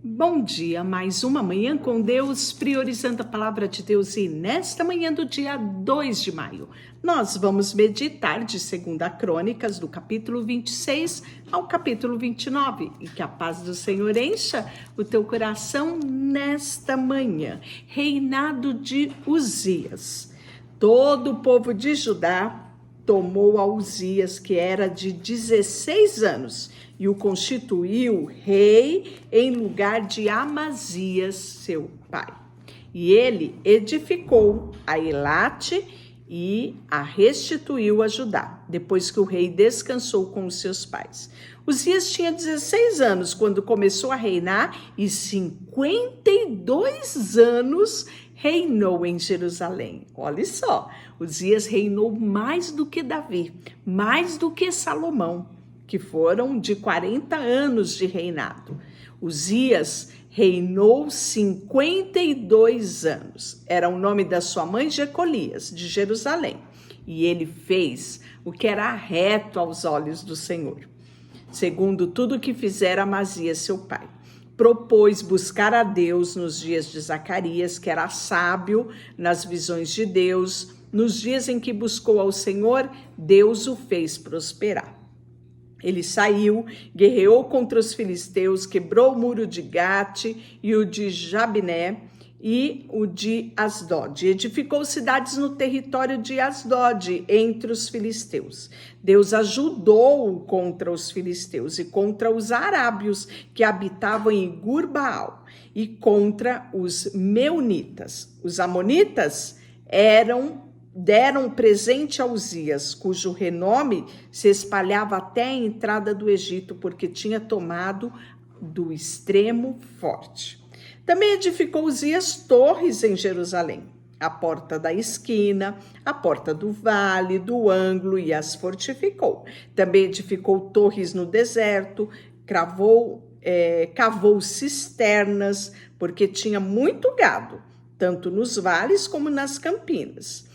Bom dia, mais uma manhã com Deus, priorizando a palavra de Deus, e nesta manhã do dia 2 de maio, nós vamos meditar de 2 Crônicas, do capítulo 26 ao capítulo 29, e que a paz do Senhor encha o teu coração nesta manhã. Reinado de Uzias. Todo o povo de Judá tomou a Uzias, que era de 16 anos, e o constituiu rei em lugar de Amazias, seu pai. E ele edificou a Elate e a restituiu a Judá, depois que o rei descansou com os seus pais. Uzias tinha 16 anos quando começou a reinar e 52 anos reinou em Jerusalém. Olha só, Uzias reinou mais do que Davi, mais do que Salomão, que foram de 40 anos de reinado. Uzias reinou 52 anos. Era o nome da sua mãe, Jecolias, de Jerusalém. E ele fez o que era reto aos olhos do Senhor, segundo tudo que fizera Amazias, seu pai. Propôs buscar a Deus nos dias de Zacarias, que era sábio nas visões de Deus. Nos dias em que buscou ao Senhor, Deus o fez prosperar. Ele saiu, guerreou contra os filisteus, quebrou o muro de Gate e o de Jabiné e o de Asdod. Edificou cidades no território de Asdod, entre os filisteus. Deus ajudou-o contra os filisteus e contra os arábios que habitavam em Gur-Baal e contra os meunitas. Os amonitas deram presente a Uzias, cujo renome se espalhava até a entrada do Egito, porque tinha tomado do extremo forte. Também edificou Uzias torres em Jerusalém, a porta da esquina, a porta do vale, do ângulo, e as fortificou. Também edificou torres no deserto, cavou cisternas, porque tinha muito gado, tanto nos vales como nas campinas.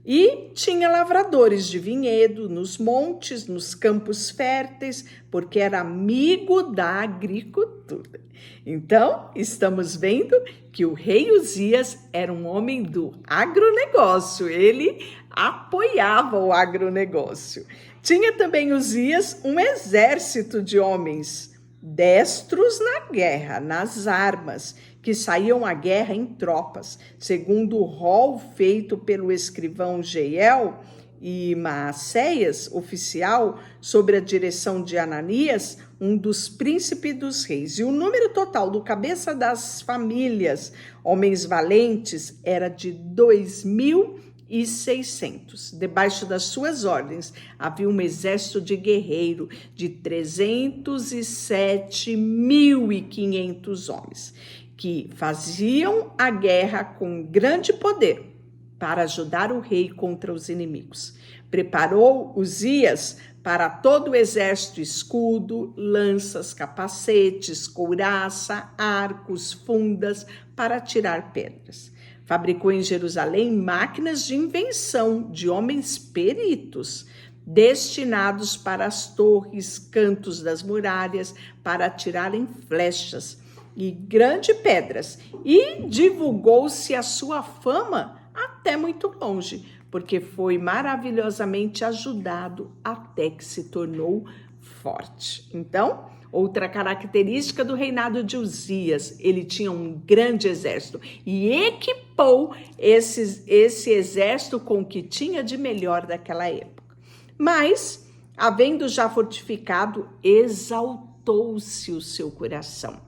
E tinha lavradores de vinhedo nos montes, nos campos férteis, porque era amigo da agricultura. Então, estamos vendo que o rei Uzias era um homem do agronegócio, ele apoiava o agronegócio. Tinha também Uzias um exército de homens destros na guerra, nas armas, que saíam à guerra em tropas, segundo o rol feito pelo escrivão Jeiel e Maacéias, oficial, sobre a direção de Ananias, um dos príncipes dos reis. E o número total do cabeça das famílias, homens valentes, era de 2.600. Debaixo das suas ordens havia um exército de guerreiro de 307.500 homens, que faziam a guerra com grande poder para ajudar o rei contra os inimigos. Preparou Uzias para todo o exército escudo, lanças, capacetes, couraça, arcos, fundas para atirar pedras. Fabricou em Jerusalém máquinas de invenção de homens peritos, destinados para as torres, cantos das muralhas, para atirarem flechas e grandes pedras, e divulgou-se a sua fama até muito longe, porque foi maravilhosamente ajudado até que se tornou forte. Então, outra característica do reinado de Uzias, ele tinha um grande exército e equipou esse exército com o que tinha de melhor daquela época. Mas, havendo já fortificado, exaltou-se o seu coração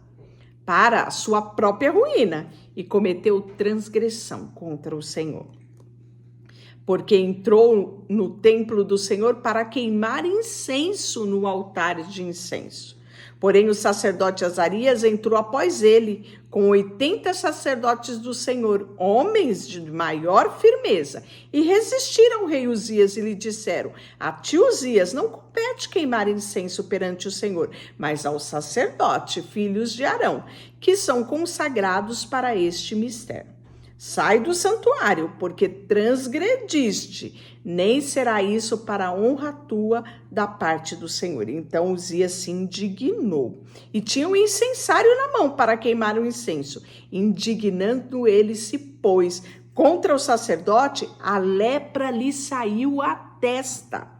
para a sua própria ruína e cometeu transgressão contra o Senhor. Porque entrou no templo do Senhor para queimar incenso no altar de incenso. Porém, o sacerdote Azarias entrou após ele, com 80 sacerdotes do Senhor, homens de maior firmeza, e resistiram ao rei Uzias e lhe disseram: a ti, Uzias, não compete queimar incenso perante o Senhor, mas ao sacerdote, filhos de Arão, que são consagrados para este mistério. sai do santuário, porque transgrediste, nem será isso para a honra tua da parte do Senhor. Então Uzias se indignou, e tinha um incensário na mão para queimar o incenso. Indignando ele se pôs contra o sacerdote, a lepra lhe saiu à testa,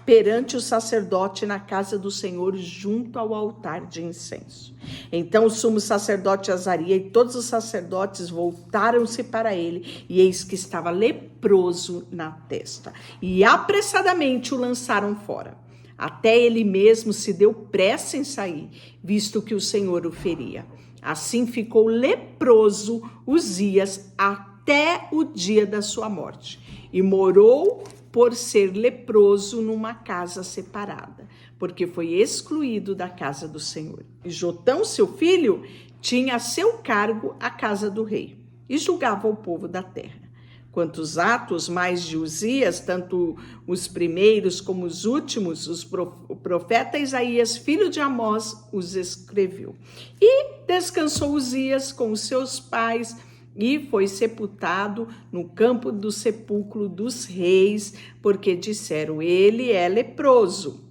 perante o sacerdote na casa do Senhor, junto ao altar de incenso. Então o sumo sacerdote Azaria e todos os sacerdotes voltaram-se para ele, e eis que estava leproso na testa. E apressadamente o lançaram fora. Até ele mesmo se deu pressa em sair, visto que o Senhor o feria. Assim ficou leproso Uzias até o dia da sua morte, e morou por ser leproso numa casa separada, porque foi excluído da casa do Senhor. E Jotão, seu filho, tinha a seu cargo a casa do rei, e julgava o povo da terra. Quantos atos mais de Uzias, tanto os primeiros como os últimos, o profeta Isaías, filho de Amós, os escreveu. E descansou Uzias com os seus pais, e foi sepultado no campo do sepulcro dos reis, porque disseram, ele é leproso.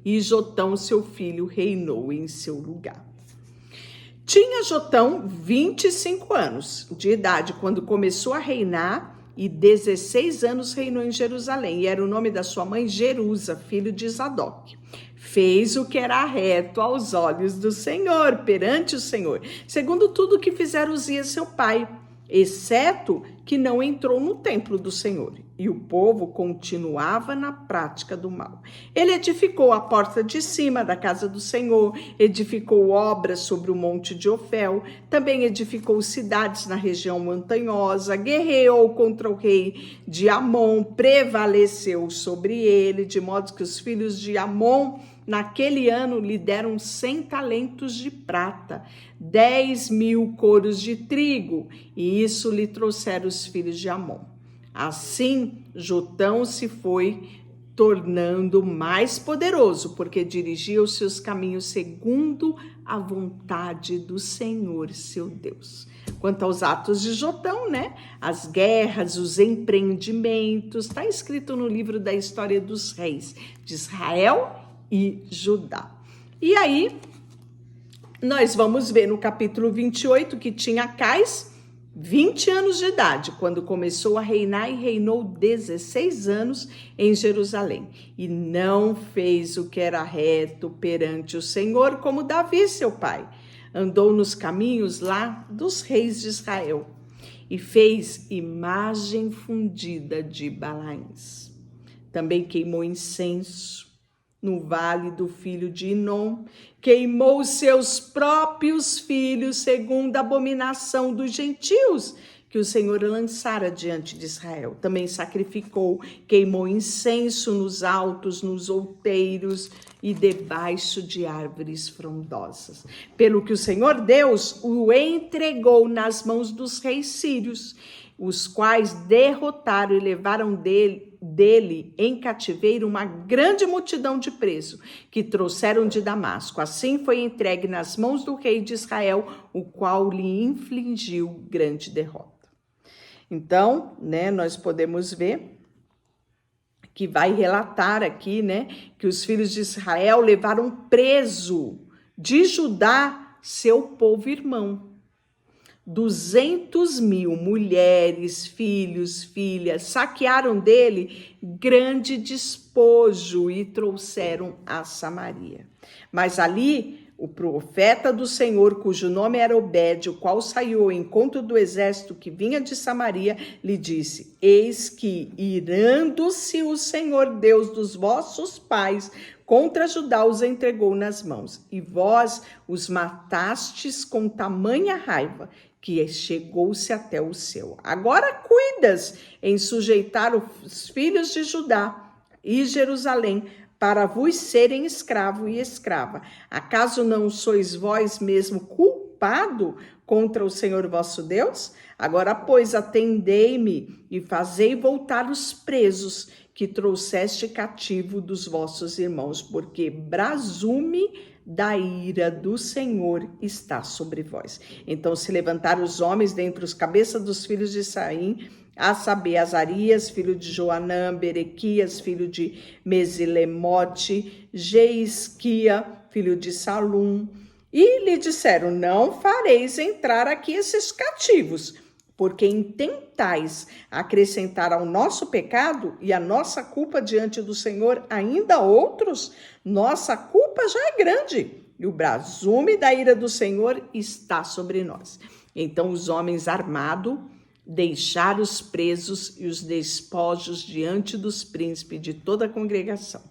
E Jotão, seu filho, reinou em seu lugar. Tinha Jotão 25 anos de idade quando começou a reinar, e 16 anos reinou em Jerusalém, e era o nome da sua mãe Jerusa, filho de Zadok. Fez o que era reto aos olhos do Senhor, perante o Senhor, segundo tudo que fizeram Uzias seu pai, exceto que não entrou no templo do Senhor, e o povo continuava na prática do mal. Ele edificou a porta de cima da casa do Senhor, edificou obras sobre o monte de Ofel, também edificou cidades na região montanhosa, guerreou contra o rei de Amon, prevaleceu sobre ele, de modo que os filhos de Amon naquele ano lhe deram 100 talentos de prata, 10.000 coros de trigo, e isso lhe trouxeram os filhos de Amon. Assim, Jotão se foi tornando mais poderoso, porque dirigia os seus caminhos segundo a vontade do Senhor, seu Deus. Quanto aos atos de Jotão, né? As guerras, os empreendimentos, está escrito no livro da história dos reis de Israel e Judá. E aí, nós vamos ver no capítulo 28 que tinha Acais 20 anos de idade, quando começou a reinar, e reinou 16 anos em Jerusalém. E não fez o que era reto perante o Senhor, como Davi, seu pai. Andou nos caminhos lá dos reis de Israel, e fez imagem fundida de Balaíns. Também queimou incenso no vale do filho de Inom, queimou seus próprios filhos segundo a abominação dos gentios que o Senhor lançara diante de Israel. Também sacrificou, queimou incenso nos altos, nos outeiros e debaixo de árvores frondosas. Pelo que o Senhor Deus o entregou nas mãos dos reis sírios, os quais derrotaram e levaram dele em cativeiro uma grande multidão de presos, que trouxeram de Damasco. Assim foi entregue nas mãos do rei de Israel, o qual lhe infligiu grande derrota. Então, né, nós podemos ver que vai relatar aqui, né, que os filhos de Israel levaram preso de Judá seu povo irmão. 200.000 mulheres, filhos, filhas, saquearam dele grande despojo e trouxeram a Samaria. Mas ali, o profeta do Senhor, cujo nome era Obed, o qual saiu ao encontro do exército que vinha de Samaria, lhe disse: eis que, irando-se o Senhor Deus dos vossos pais contra Judá, os entregou nas mãos, e vós os matastes com tamanha raiva, que chegou-se até o céu. Agora cuidas em sujeitar os filhos de Judá e Jerusalém, para vos serem escravo e escrava. Acaso não sois vós mesmo culpados culpado contra o Senhor vosso Deus? Agora, pois, atendei-me e fazei voltar os presos que trouxeste cativo dos vossos irmãos, porque brasume da ira do Senhor está sobre vós. Então se levantaram os homens dentre os cabeças dos filhos de Saim, a saber, Azarias, filho de Joanã, Berequias, filho de Mesilemote, Jeisquia, filho de Salum, e lhe disseram: não fareis entrar aqui esses cativos, porque intentais acrescentar ao nosso pecado e à nossa culpa diante do Senhor ainda outros. Nossa culpa já é grande, e o brasume da ira do Senhor está sobre nós. Então os homens armados deixaram os presos e os despojos diante dos príncipes de toda a congregação.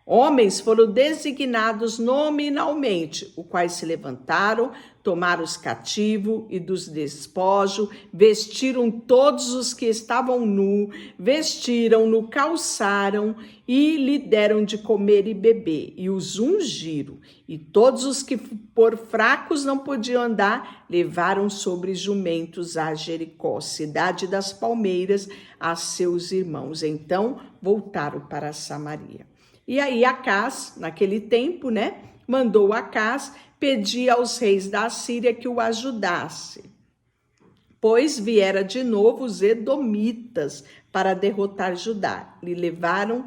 Homens foram designados nominalmente, os quais se levantaram, tomaram os cativos e dos despojos, vestiram todos os que estavam nus, vestiram-no, calçaram e lhe deram de comer e beber, e os ungiram. E todos os que por fracos não podiam andar, levaram sobre jumentos a Jericó, cidade das palmeiras, a seus irmãos. Então voltaram para Samaria. E aí Acaz, naquele tempo, mandou Acaz pedir aos reis da Assíria que o ajudasse, pois viera de novo os edomitas para derrotar Judá. Lhe levaram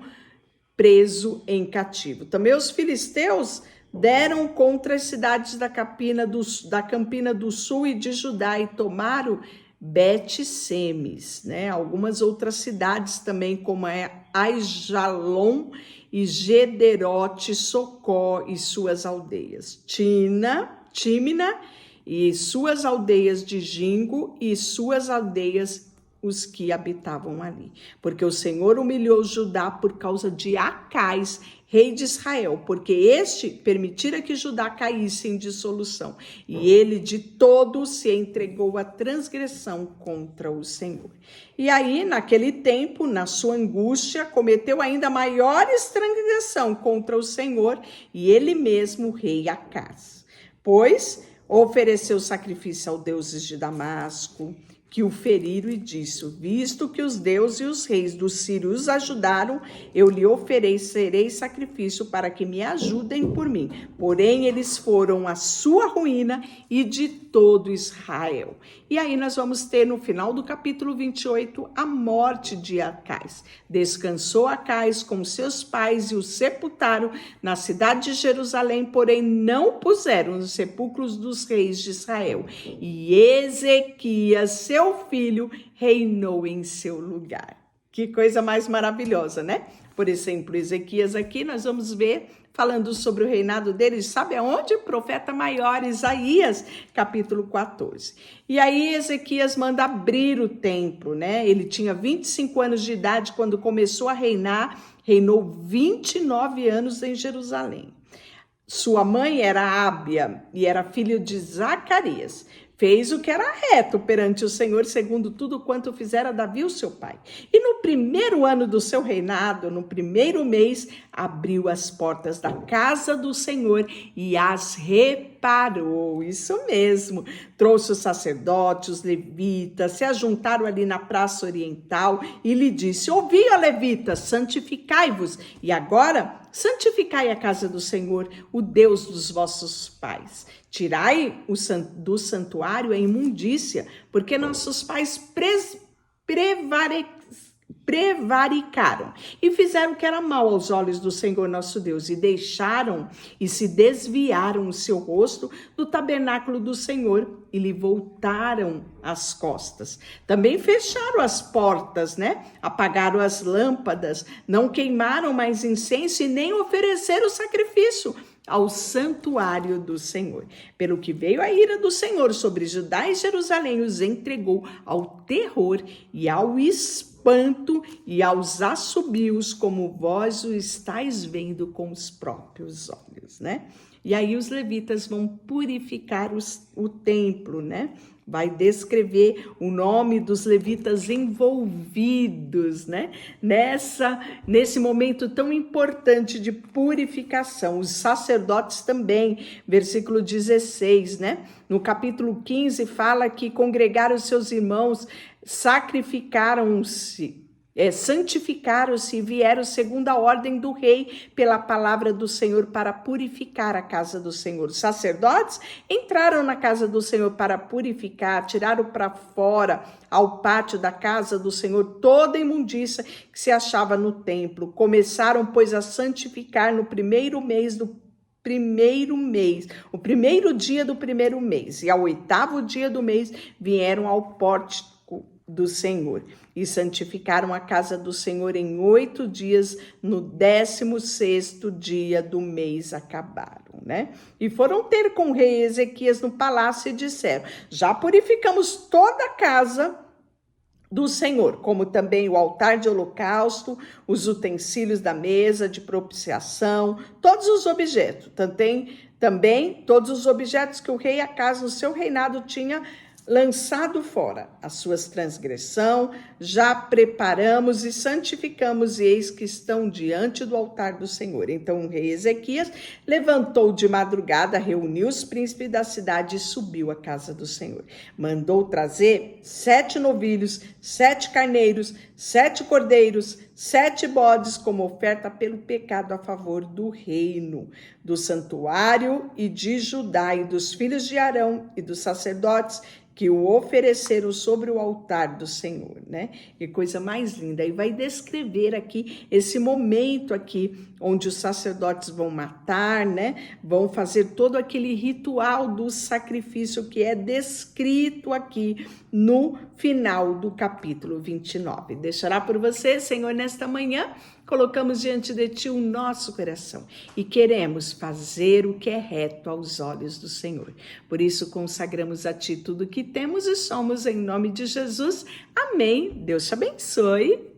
preso em cativo. Também os filisteus deram contra as cidades da Campina do Sul e de Judá e tomaram Bet-Semes, algumas outras cidades também, como Aijalon e Gederote, Socó e suas aldeias, Tímina e suas aldeias de Gingo e suas aldeias, os que habitavam ali. Porque o Senhor humilhou Judá por causa de Acaz, rei de Israel, porque este permitira que Judá caísse em dissolução, e ele de todo se entregou à transgressão contra o Senhor. E aí, naquele tempo, na sua angústia, cometeu ainda maiores transgressão contra o Senhor e ele mesmo, o rei Acaz, pois ofereceu sacrifício aos deuses de Damasco, que o feriram, e disse: visto que os deuses e os reis dos sírios os ajudaram, eu lhe oferecerei sacrifício para que me ajudem por mim. Porém, eles foram a sua ruína e de todo Israel. E aí nós vamos ter no final do capítulo 28 a morte de Acaz. Descansou Acaz com seus pais e o sepultaram na cidade de Jerusalém, porém não puseram nos sepulcros dos reis de Israel. E Ezequias, seu filho, reinou em seu lugar. Que coisa mais maravilhosa, Por exemplo, Ezequias aqui nós vamos ver falando sobre o reinado dele, sabe aonde? O profeta maior, Isaías, capítulo 14. E aí Ezequias manda abrir o templo, Ele tinha 25 anos de idade quando começou a reinar, reinou 29 anos em Jerusalém. Sua mãe era Ábia e era filho de Zacarias. Fez o que era reto perante o Senhor, segundo tudo quanto fizera Davi, o seu pai. E no primeiro ano do seu reinado, no primeiro mês, abriu as portas da casa do Senhor e as reparou. Isso mesmo. Trouxe os sacerdotes, os levitas, se ajuntaram ali na praça oriental e lhe disse: ouvi, ó levitas, santificai-vos. E agora, santificai a casa do Senhor, o Deus dos vossos pais. Tirai do santuário a imundícia, porque nossos pais prevaricaram e fizeram o que era mal aos olhos do Senhor nosso Deus, e deixaram e se desviaram o seu rosto do tabernáculo do Senhor e lhe voltaram as costas. Também fecharam as portas, Apagaram as lâmpadas, não queimaram mais incenso e nem ofereceram sacrifício ao santuário do Senhor. Pelo que veio a ira do Senhor sobre Judá e Jerusalém, os entregou ao terror e ao espólio espanto e aos assobios, como vós o estáis vendo com os próprios olhos, né? E aí os levitas vão purificar o templo, né? Vai descrever o nome dos levitas envolvidos, né? Nesse momento tão importante de purificação. Os sacerdotes também, versículo 16, né? No capítulo 15 fala que congregaram seus irmãos, sacrificaram-se, santificaram-se e vieram segundo a ordem do rei pela palavra do Senhor para purificar a casa do Senhor. Os sacerdotes entraram na casa do Senhor para purificar, tiraram para fora ao pátio da casa do Senhor toda a imundícia que se achava no templo. Começaram, pois, a santificar no primeiro dia do primeiro mês, e ao 8º dia do mês vieram ao pórtico do Senhor e santificaram a casa do Senhor em 8 dias, no 16º dia do mês acabaram, né? E foram ter com o rei Ezequias no palácio e disseram: já purificamos toda a casa do Senhor, como também o altar de holocausto, os utensílios da mesa de propiciação, todos os objetos, também todos os objetos que o rei Acaz no seu reinado tinha lançado fora. As suas transgressão já preparamos e santificamos, e eis que estão diante do altar do Senhor. Então o rei Ezequias levantou de madrugada, reuniu os príncipes da cidade e subiu à casa do Senhor. Mandou trazer 7 novilhos, 7 carneiros, 7 cordeiros, 7 bodes como oferta pelo pecado a favor do reino, do santuário e de Judá, e dos filhos de Arão e dos sacerdotes que o ofereceram sobre o altar do Senhor, né? Que coisa mais linda. E vai descrever aqui esse momento aqui, onde os sacerdotes vão matar, né? Vão fazer todo aquele ritual do sacrifício que é descrito aqui no final do capítulo 29. Deixará por você, Senhor, nesta manhã, colocamos diante de Ti o nosso coração e queremos fazer o que é reto aos olhos do Senhor. Por isso, consagramos a Ti tudo o que temos e somos, em nome de Jesus. Amém. Deus te abençoe.